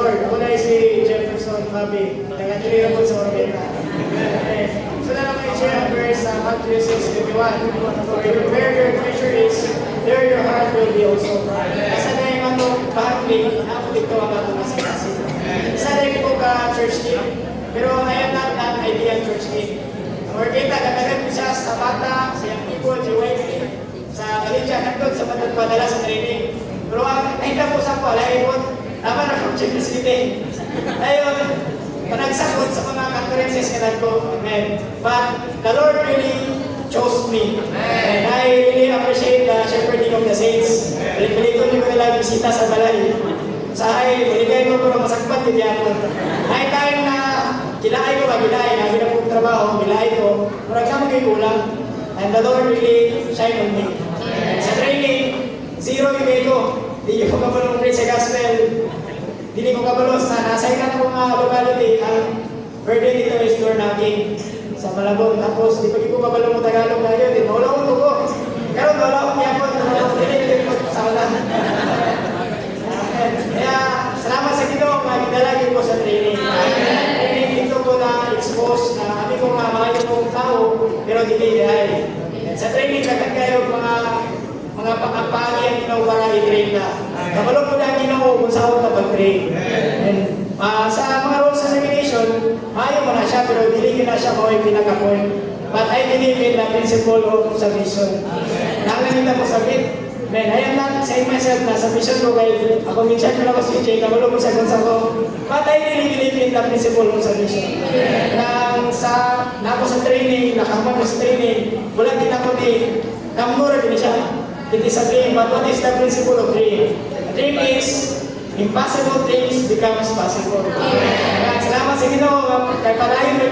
Lord. Ako na si Jefferson Fabi. Taga-tuloy po sa Orbeta. So na naman i-share ang verse sa Matthew 6:21. For where your treasure is, there your heart will be also. Isa na yung ano, bahagli, ako dito ang ato na sa kasi. Isa na yung po ka church team. Pero I am not ideal church team. Ang Orbeta, katagan ko siya sa bata, sa young people, si Whitey, sa Malaysia, nagtod sa padala sa training. Pero ang nahinda po sa po, alay po, naman ako checklist meeting. Ayun, panagsakot sa mga conferences na ko. Amen. But the Lord really chose me. And I really appreciate the shepherding of the saints. Balik-balik ko nila bisita sa balay. Sa ay, baligay mo ko masakpat din yan. May time na kilay ko ba, kilay, nabi na pong trabaho, kilay ko, marag na magkikulang. And the Lord really shine on me. And sa training, zero yung ko. Hindi ko kabalong preach sa gospel. Hindi ko kabalong sa nasa ikan ng mga locality. Ang birthday dito is door knocking sa Malabon. Tapos, di pa ko kabalong mo Tagalog na yun. Mawala ko ko. Pero wala ko niya po. Hindi ko sa ulan. Kaya, salamat sa Ginoo nga gidalagin ko sa training. Training dito ko na expose na kami ko nga mga yung tao, pero hindi ay. Sa training, agad kayo mga pangapagi ang Ginoo para i-train na. Kabalog ko lang Ginoo kung saan ako pag-train. Sa mga roles sa examination, ayaw mo na siya, pero diligin na siya mo yung pinaka-point. But I believe in the principle of submission. Nanganita ko sabit. Man, I am not saying myself na submission ko kay ako minsan ko lang ako si Jay, kabalog ko sa gunsa ko. But I really believe in the principle of submission. Nang ako sa training, nakaman ko sa training, wala din ako ni kamura din siya. It is a dream, but what is the principle of dream? A dream is impossible things becomes possible. Salamat sa Ginoo, kay padayon